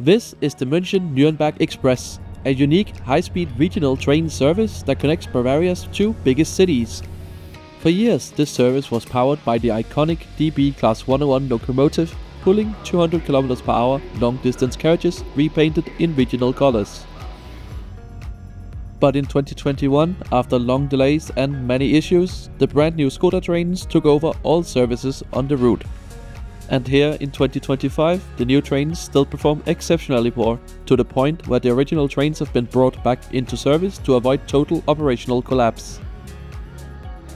This is the München Nürnberg Express, a unique high-speed regional train service that connects Bavaria's two biggest cities. For years, this service was powered by the iconic DB Class 101 locomotive, pulling 200 km per hour long-distance carriages repainted in regional colors. But in 2021, after long delays and many issues, the brand new Skoda trains took over all services on the route. And here in 2025, the new trains still perform exceptionally poor, to the point where the original trains have been brought back into service to avoid total operational collapse.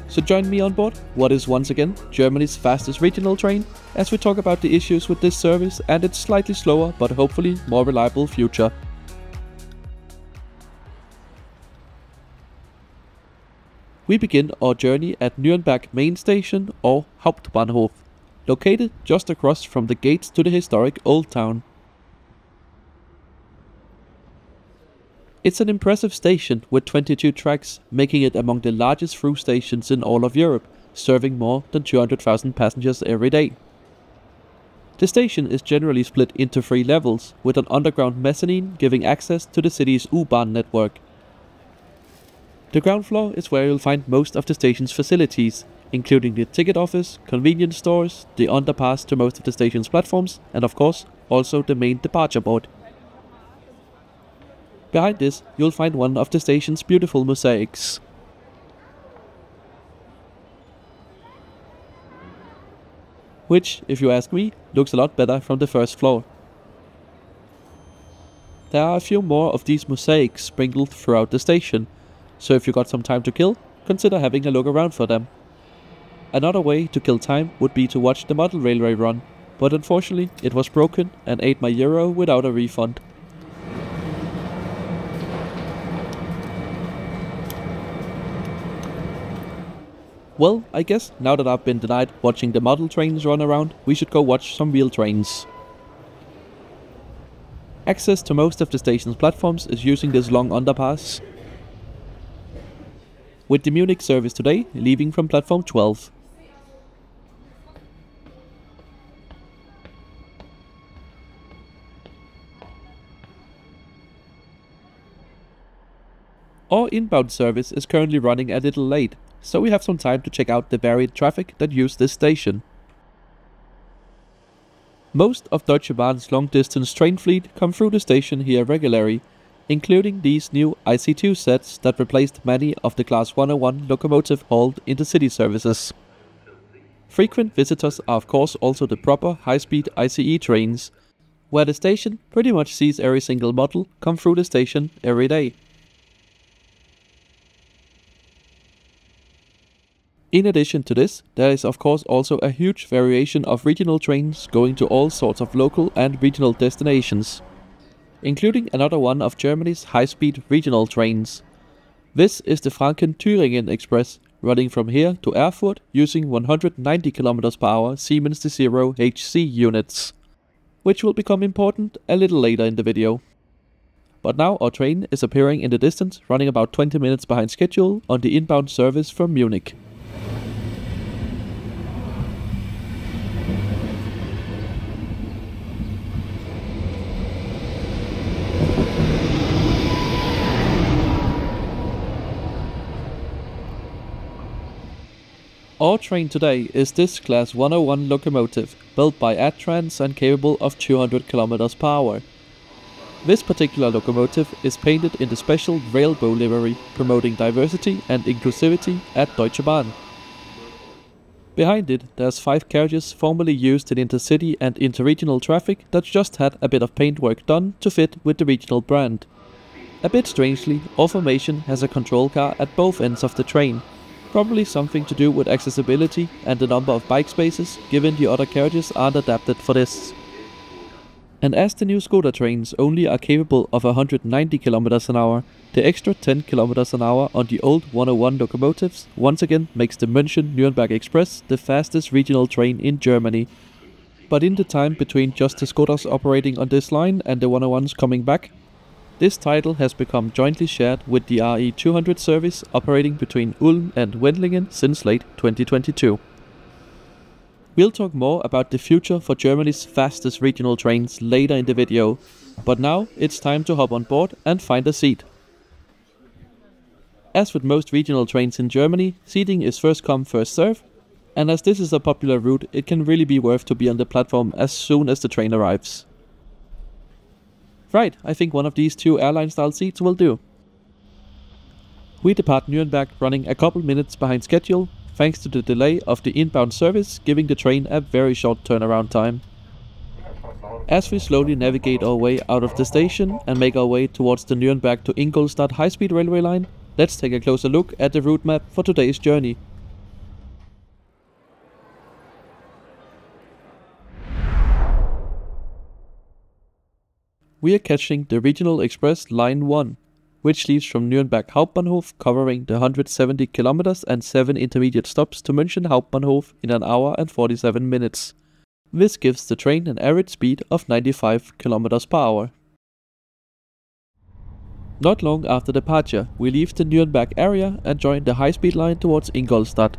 So join me on board what is once again Germany's fastest regional train, as we talk about the issues with this service and its slightly slower but hopefully more reliable future. We begin our journey at Nürnberg main station, or Hauptbahnhof, located just across from the gates to the historic Old Town. It's an impressive station with 22 tracks, making it among the largest through stations in all of Europe, serving more than 200,000 passengers every day. The station is generally split into 3 levels, with an underground mezzanine giving access to the city's U-Bahn network. The ground floor is where you'll find most of the station's facilities, including the ticket office, convenience stores, the underpass to most of the station's platforms, and of course, also the main departure board. Behind this, you'll find one of the station's beautiful mosaics. Which, if you ask me, looks a lot better from the first floor. There are a few more of these mosaics sprinkled throughout the station, so if you got some time to kill, consider having a look around for them. Another way to kill time would be to watch the model railway run, but unfortunately it was broken and ate my euro without a refund. Well, I guess now that I've been denied watching the model trains run around, we should go watch some real trains. Access to most of the station's platforms is using this long underpass, with the Munich service today leaving from platform 12. Our inbound service is currently running a little late, so we have some time to check out the varied traffic that use this station. Most of Deutsche Bahn's long-distance train fleet come through the station here regularly, including these new IC2 sets that replaced many of the Class 101 locomotive hauled into city services. Frequent visitors are of course also the proper high-speed ICE trains, where the station pretty much sees every single model come through the station every day. In addition to this, there is of course also a huge variation of regional trains going to all sorts of local and regional destinations, including another one of Germany's high-speed regional trains. This is the Franken-Thüringen Express, running from here to Erfurt using 190 km per hour Siemens D0 HC units, which will become important a little later in the video. But now our train is appearing in the distance, running about 20 minutes behind schedule on the inbound service from Munich. Our train today is this Class 101 locomotive, built by Adtranz and capable of 200 km per hour. This particular locomotive is painted in the special railbow livery, promoting diversity and inclusivity at Deutsche Bahn. Behind it, there's 5 carriages formerly used in intercity and interregional traffic that just had a bit of paintwork done to fit with the regional brand. A bit strangely, our formation has a control car at both ends of the train. Probably something to do with accessibility and the number of bike spaces, given the other carriages aren't adapted for this. And as the new Skoda trains only are capable of 190 km an hour, the extra 10 km an hour on the old 101 locomotives once again makes the München Nürnberg Express the fastest regional train in Germany. But in the time between just the Skodas operating on this line and the 101s coming back, this title has become jointly shared with the RE200 service operating between Ulm and Wendlingen since late 2022. We'll talk more about the future for Germany's fastest regional trains later in the video, but now it's time to hop on board and find a seat. As with most regional trains in Germany, seating is first come first serve, and as this is a popular route, it can really be worth to be on the platform as soon as the train arrives. Right, I think one of these two airline style seats will do. We depart Nürnberg running a couple minutes behind schedule, thanks to the delay of the inbound service giving the train a very short turnaround time. As we slowly navigate our way out of the station and make our way towards the Nürnberg to Ingolstadt Highspeed railway line, let's take a closer look at the route map for today's journey. We are catching the Regional Express Line 1, which leaves from Nürnberg Hauptbahnhof covering the 170 kilometers and 7 intermediate stops to München Hauptbahnhof in an hour and 47 minutes. This gives the train an average speed of 95 kilometers per hour. Not long after departure, we leave the Nürnberg area and join the high-speed line towards Ingolstadt.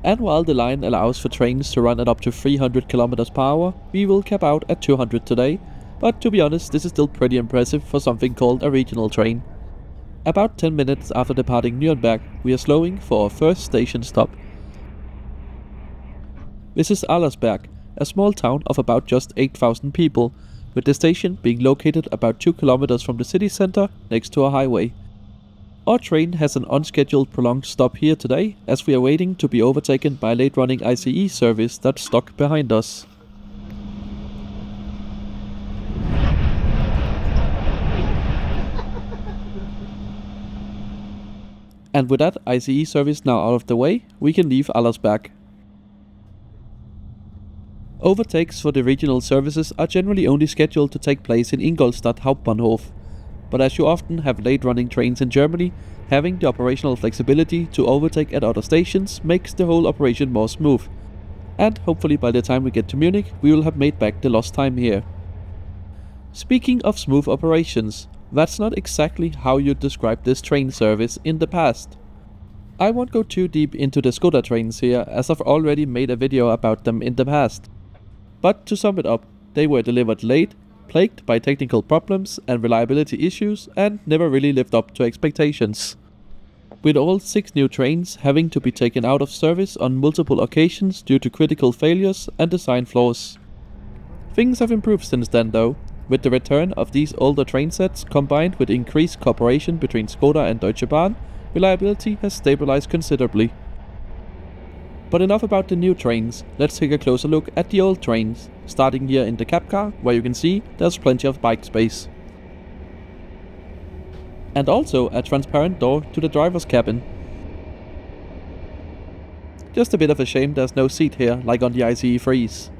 And while the line allows for trains to run at up to 300 kilometers per hour, we will cap out at 200 today, but to be honest, this is still pretty impressive for something called a regional train. About 10 minutes after departing Nürnberg, we are slowing for our first station stop. This is Allersberg, a small town of about just 8,000 people, with the station being located about 2 kilometers from the city center next to a highway. Our train has an unscheduled prolonged stop here today, as we are waiting to be overtaken by a late-running ICE service that's stuck behind us. And with that ICE service now out of the way, we can leave Allersberg. Overtakes for the regional services are generally only scheduled to take place in Ingolstadt Hauptbahnhof, but as you often have late running trains in Germany, having the operational flexibility to overtake at other stations makes the whole operation more smooth, and hopefully by the time we get to Munich we will have made back the lost time here. Speaking of smooth operations, that's not exactly how you'd describe this train service in the past. I won't go too deep into the Skoda trains here, as I've already made a video about them in the past. But to sum it up, they were delivered late, plagued by technical problems and reliability issues, and never really lived up to expectations. With all 6 new trains having to be taken out of service on multiple occasions due to critical failures and design flaws. Things have improved since then though. With the return of these older train sets combined with increased cooperation between Skoda and Deutsche Bahn, reliability has stabilized considerably. But enough about the new trains, let's take a closer look at the old trains, starting here in the cab car where you can see there's plenty of bike space. And also a transparent door to the driver's cabin. Just a bit of a shame there's no seat here like on the ICE 3s.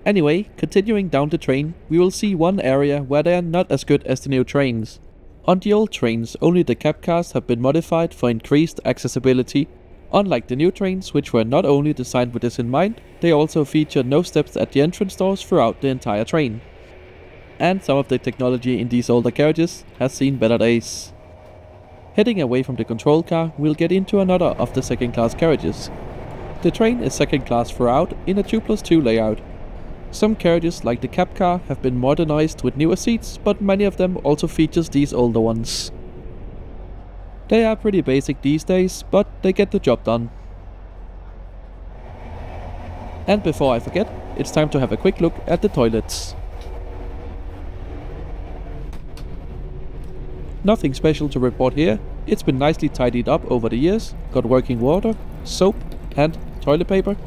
Anyway, continuing down the train, we will see one area where they are not as good as the new trains. On the old trains, only the cab cars have been modified for increased accessibility, unlike the new trains, which were not only designed with this in mind, they also feature no steps at the entrance doors throughout the entire train. And some of the technology in these older carriages has seen better days. Heading away from the control car, we'll get into another of the second class carriages. The train is second class throughout in a 2+2 layout. Some carriages like the cab car have been modernized with newer seats, but many of them also features these older ones. They are pretty basic these days, but they get the job done. And before I forget, it's time to have a quick look at the toilets. Nothing special to report here. It's been nicely tidied up over the years, got working water, soap and toilet paper.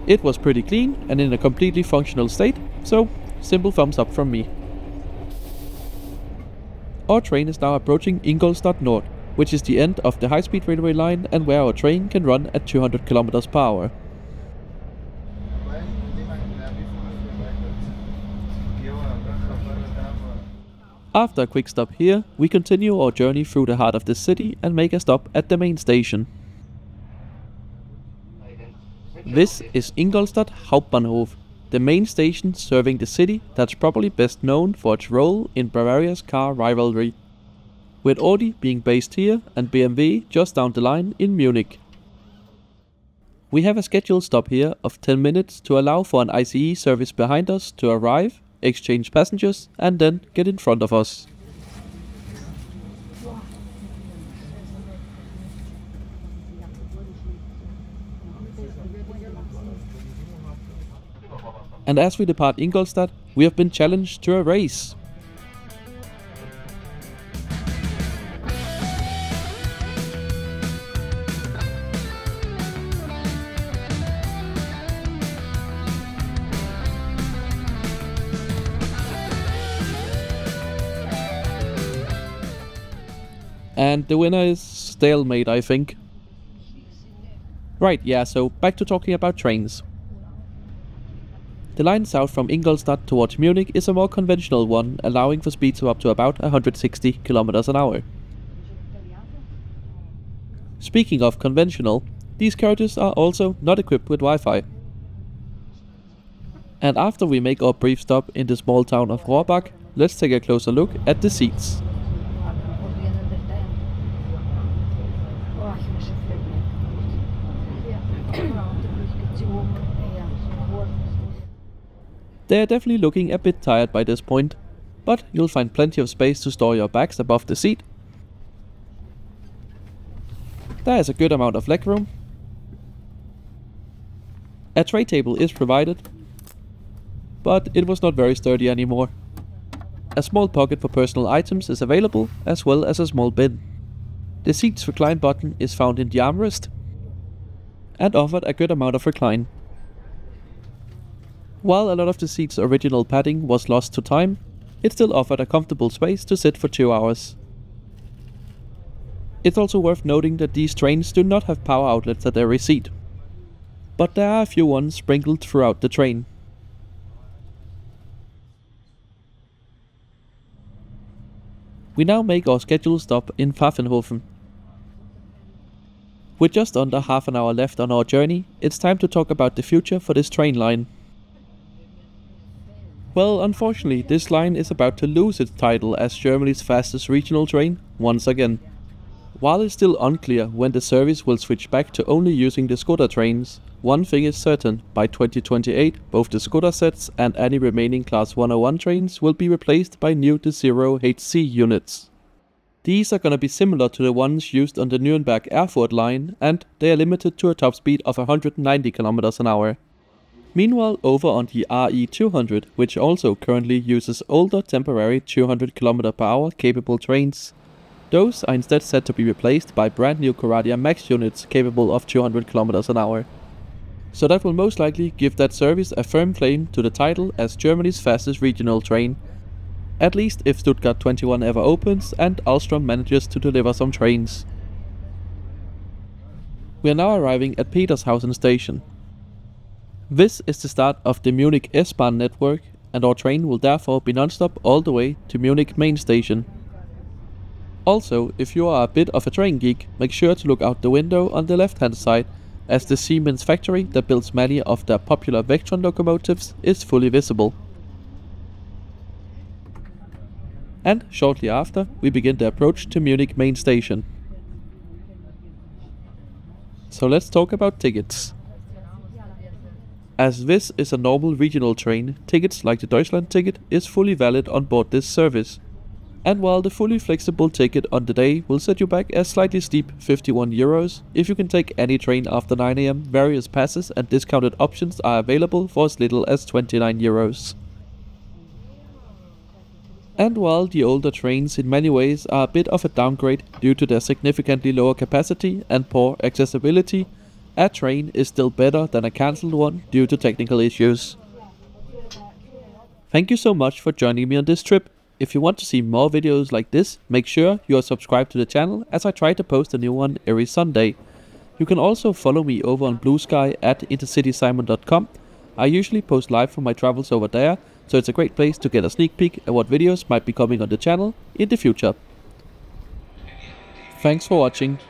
It was pretty clean and in a completely functional state, so simple thumbs up from me. Our train is now approaching Ingolstadt Nord, which is the end of the high-speed railway line and where our train can run at 200 km per hour. After a quick stop here, we continue our journey through the heart of the city and make a stop at the main station. This is Ingolstadt Hauptbahnhof, the main station serving the city that's probably best known for its role in Bavaria's car rivalry, with Audi being based here and BMW just down the line in Munich. We have a scheduled stop here of 10 minutes to allow for an ICE service behind us to arrive, exchange passengers, and then get in front of us. And as we depart Ingolstadt, we have been challenged to a race. And the winner is stalemate, I think. Right, yeah, so back to talking about trains. The line south from Ingolstadt towards Munich is a more conventional one, allowing for speeds of up to about 160 km an hour. Speaking of conventional, these carriages are also not equipped with Wi-Fi. And after we make our brief stop in the small town of Rohrbach, let's take a closer look at the seats. They are definitely looking a bit tired by this point, but you'll find plenty of space to store your bags above the seat. There is a good amount of legroom. A tray table is provided, but it was not very sturdy anymore. A small pocket for personal items is available, as well as a small bin. The seat's recline button is found in the armrest, and offered a good amount of recline. While a lot of the seat's original padding was lost to time, it still offered a comfortable space to sit for 2 hours. It's also worth noting that these trains do not have power outlets at every seat, but there are a few ones sprinkled throughout the train. We now make our scheduled stop in Pfaffenhofen. With just under half an hour left on our journey, it's time to talk about the future for this train line. Well, unfortunately, this line is about to lose its title as Germany's fastest regional train once again. While it's still unclear when the service will switch back to only using the Skoda trains, one thing is certain: by 2028 both the Skoda sets and any remaining Class 101 trains will be replaced by new D0 HC units. These are gonna be similar to the ones used on the Nürnberg Erfurt line, and they are limited to a top speed of 190 km an hour. Meanwhile, over on the RE200, which also currently uses older temporary 200 km per hour capable trains, those are instead set to be replaced by brand new Coradia Max units capable of 200 km an hour. So that will most likely give that service a firm claim to the title as Germany's fastest regional train, at least if Stuttgart 21 ever opens and Alstom manages to deliver some trains. We are now arriving at Petershausen station. This is the start of the Munich S-Bahn network, and our train will therefore be non-stop all the way to Munich main station. Also, if you are a bit of a train geek, make sure to look out the window on the left hand side, as the Siemens factory that builds many of their popular Vectron locomotives is fully visible. And shortly after, we begin the approach to Munich main station. So let's talk about tickets. As this is a normal regional train, tickets like the Deutschland ticket is fully valid on board this service. And while the fully flexible ticket on the day will set you back a slightly steep €51, if you can take any train after 9 AM, various passes and discounted options are available for as little as €29. And while the older trains in many ways are a bit of a downgrade due to their significantly lower capacity and poor accessibility, a train is still better than a cancelled one due to technical issues. Thank you so much for joining me on this trip. If you want to see more videos like this, make sure you are subscribed to the channel, as I try to post a new one every Sunday. You can also follow me over on Blue Sky at intercitysimon.com. I usually post live from my travels over there, so it's a great place to get a sneak peek at what videos might be coming on the channel in the future. Thanks for watching.